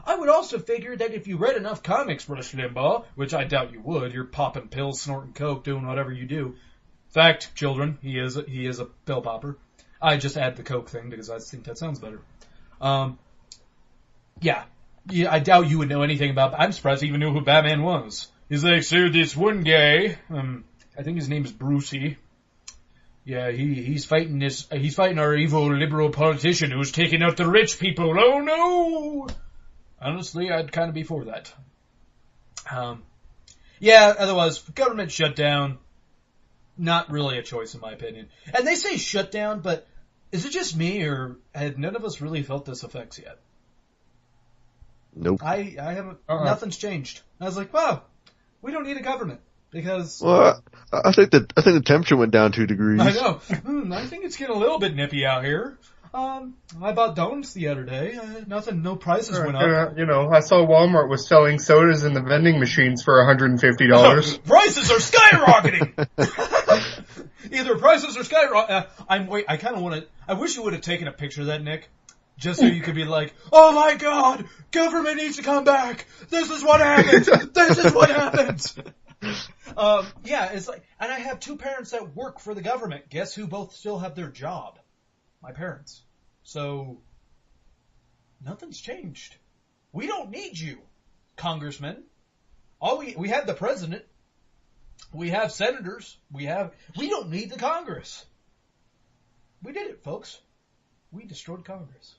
I would also figure that if you read enough comics, Rush Limbaugh, which I doubt you would, you're popping pills, snorting coke, doing whatever you do. Fact, children, he is a pill popper. I just add the coke thing because I think that sounds better. Yeah, I doubt you would know anything about. I'm surprised you even knew who Batman was. He's like, so this one guy, I think his name is Brucey. Yeah, he's fighting our evil liberal politician who's taking out the rich people. Oh no! Honestly, I'd kind of be for that. Yeah, otherwise, government shutdown, not really a choice in my opinion. And they say shutdown, but is it just me, or have none of us really felt this effects yet? Nope. I haven't, nothing's changed. I was like, wow, we don't need a government. Because... Well, I think the temperature went down 2 degrees. I know. I think it's getting a little bit nippy out here. I bought donuts the other day. No prices went up. I saw Walmart was selling sodas in the vending machines for $150. Prices are skyrocketing! Either prices are skyrocketing. I kind of want to... I wish you would have taken a picture of that, Nick. Just so you could be like, oh my god! Government needs to come back! This is what happens! This is what happens! Yeah, it's like... And I have 2 parents that work for the government. Guess who both still have their job? My parents. So, nothing's changed. We don't need you, congressmen. We have the president. We have senators. We don't need the Congress. We did it, folks. We destroyed Congress.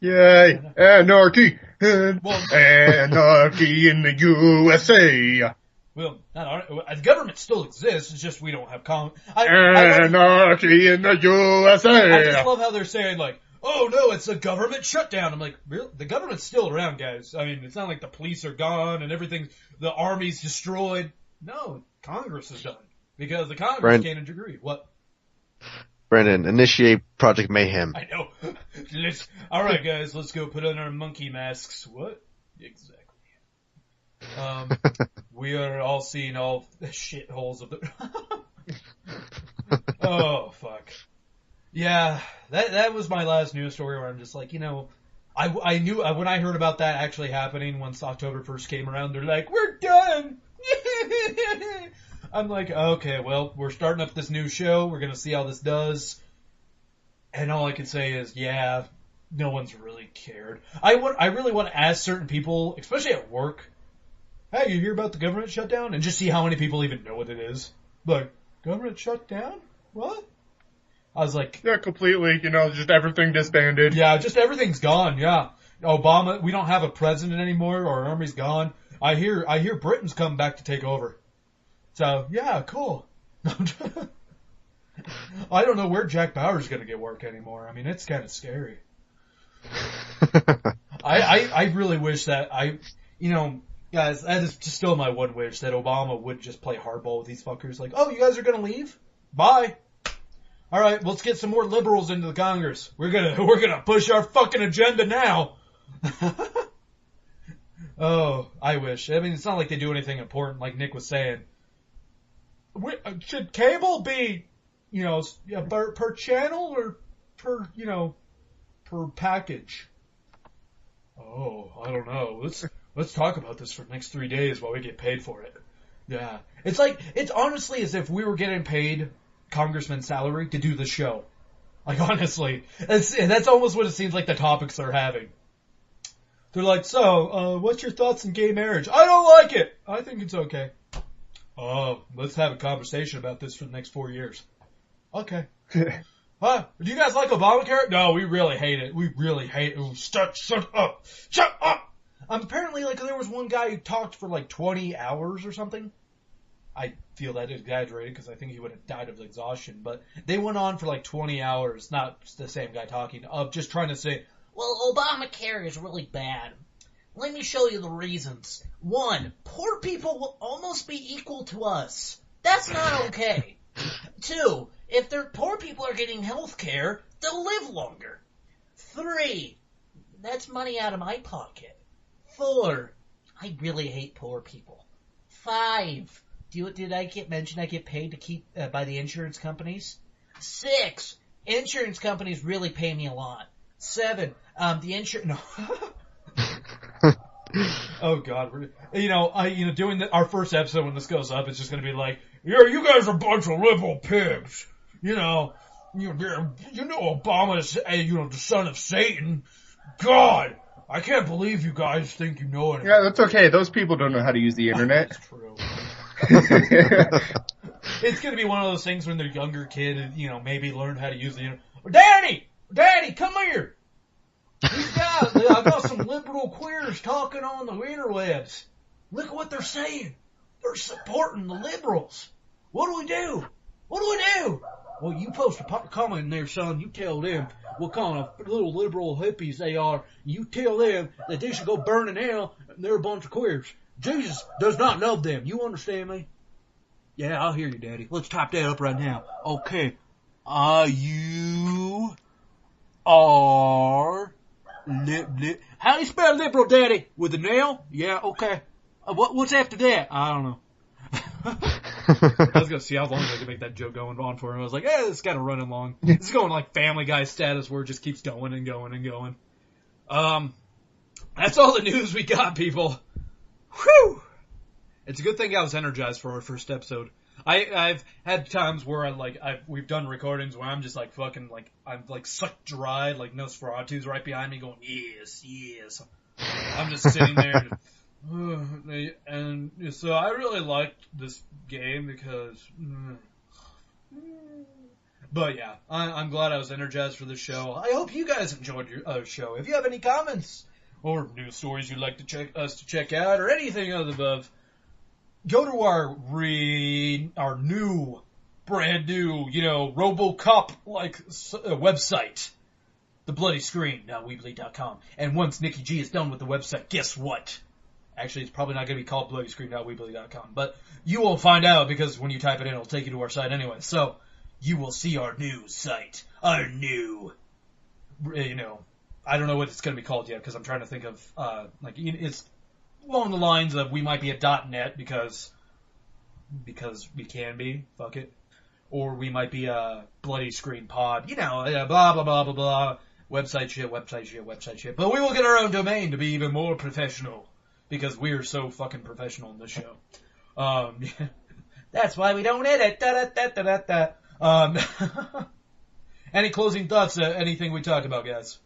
Yay! Anarchy! Anarchy in the USA! Well, the government still exists. It's just we don't have Anarchy in the USA! I just love how they're saying, like, oh no, it's a government shutdown. I'm like, really? The government's still around, guys. I mean, it's not like the police are gone and everything, the army's destroyed. No, Congress is done. Because the Congress can't agree. What? Brandon, initiate Project Mayhem. I know. Alright, guys, let's go put on our monkey masks. What? Exactly. We are all seeing all the shitholes of the... Oh, fuck. Yeah, that was my last news story where I'm just like, I knew, when I heard about that actually happening once October 1st came around, they're like, we're done! I'm like, okay, well, we're starting up this new show, we're gonna see how this does. And all I can say is, yeah, no one's really cared. I really want to ask certain people, especially at work, hey, you hear about the government shutdown? And just see how many people even know what it is. Like, government shutdown? What? I was like... Yeah, completely, just everything disbanded. Yeah, just everything's gone, yeah. Obama, we don't have a president anymore, our army's gone. I hear Britain's come back to take over. So, yeah, cool. I don't know where Jack Bauer's gonna get work anymore. I mean, it's kind of scary. I really wish that guys, that is just still my one wish, that Obama would just play hardball with these fuckers. Like, oh, you guys are gonna leave? Bye. Alright, let's get some more liberals into the Congress. We're gonna push our fucking agenda now. Oh, I wish. I mean, it's not like they do anything important, like Nick was saying. Should cable be, per channel or per package? Oh, I don't know. Let's talk about this for the next 3 days while we get paid for it. Yeah. It's honestly as if we were getting paid congressman's salary to do the show. Like, honestly. That's almost what it seems like the topics they're having. They're like, so, what's your thoughts on gay marriage? I don't like it! I think it's okay. Oh, let's have a conversation about this for the next 4 years. Okay. Huh? Do you guys like Obamacare? No, we really hate it. We really hate it. Shut up! Shut up! Apparently, there was one guy who talked for 20 hours or something. I feel that exaggerated because I think he would have died of exhaustion, but they went on for 20 hours, not the same guy talking, of just trying to say, well, Obamacare is really bad. Let me show you the reasons. 1, poor people will almost be equal to us. That's not okay. 2, if their poor people are getting health care, they'll live longer. 3, that's money out of my pocket. 4, I really hate poor people. 5, did I mention I get paid to keep by the insurance companies? 6, insurance companies really pay me a lot. 7, the insurance... No. Oh God, doing our first episode when this goes up, it's just gonna be like, yeah, you guys are a bunch of liberal pigs. Obama's, the son of Satan. God, I can't believe you guys think you know anything. Yeah, that's okay. Those people don't know how to use the internet. That's true. It's gonna be one of those things when they're younger kid, maybe learn how to use the internet. Daddy, come here. These guys, I got some liberal queers talking on the interwebs. Look at what they're saying. They're supporting the liberals. What do we do? Well, you post a comment in there, son. You tell them what kind of little liberal hippies they are. You tell them that they should go burn in hell and they're a bunch of queers. Jesus does not love them. You understand me? Yeah, I'll hear you, Daddy. Let's type that up right now. Okay. You are... How do you spell liberal, Daddy? With a nail? Yeah, okay. What's after that? I don't know. I was gonna see how long I could make that joke going on for him. I was like, this is kind of running long. This is going like Family Guy status where it just keeps going and going and going. That's all the news we got, people. Whew! It's a good thing I was energized for our first episode. I've had times where we've done recordings where I'm just I'm sucked dry, like Nosferatu's right behind me going, yes, I'm just sitting there. And so I really liked this game because. But yeah, I'm glad I was energized for the show. I hope you guys enjoyed your show. If you have any comments or news stories you'd like to check out or anything of the above, go to our new, brand new, RoboCop website, thebloodyscreen.weebly.com. And once Nikki G is done with the website, guess what? Actually, it's probably not going to be called bloodyscreen.weebly.com, but you will find out because when you type it in, it'll take you to our site anyway. So you will see our new site, our new, I don't know what it's going to be called yet because I'm trying to think of, it's along the lines of we might be a .net because we can be, fuck it. Or we might be a Bloody Screen Pod, blah, blah, blah, blah, blah, website shit. But we will get our own domain to be even more professional because we're so fucking professional in this show. That's why we don't edit, Any closing thoughts, anything we talk about, guys?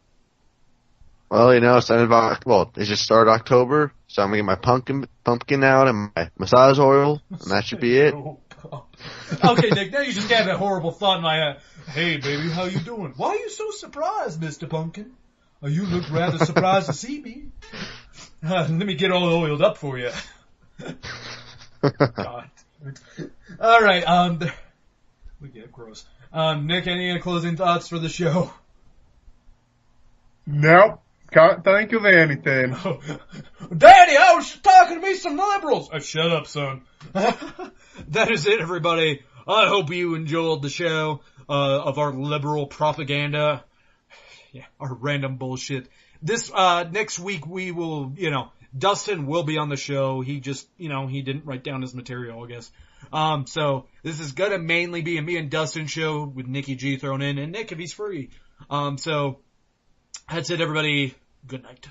Well, it's it just started October, so I'm gonna get my pumpkin out and my massage oil, and that should be it. Okay, Nick, now you just got a horrible thought in my head. Hey, baby, how you doing? Why are you so surprised, Mr. Pumpkin? You look rather surprised to see me. Let me get all oiled up for you. God. All right, we get gross. Nick, any closing thoughts for the show? Nope. Can't think of anything. Oh. Daddy, I was talking to me some liberals. Shut up, son. That is it, everybody. I hope you enjoyed the show of our liberal propaganda. Yeah, our random bullshit. This next week we will, Dustin will be on the show. He just, he didn't write down his material, I guess. So this is gonna mainly be a me and Dustin show with Nikki G thrown in, and Nick if he's free. So that's it, everybody. Good night.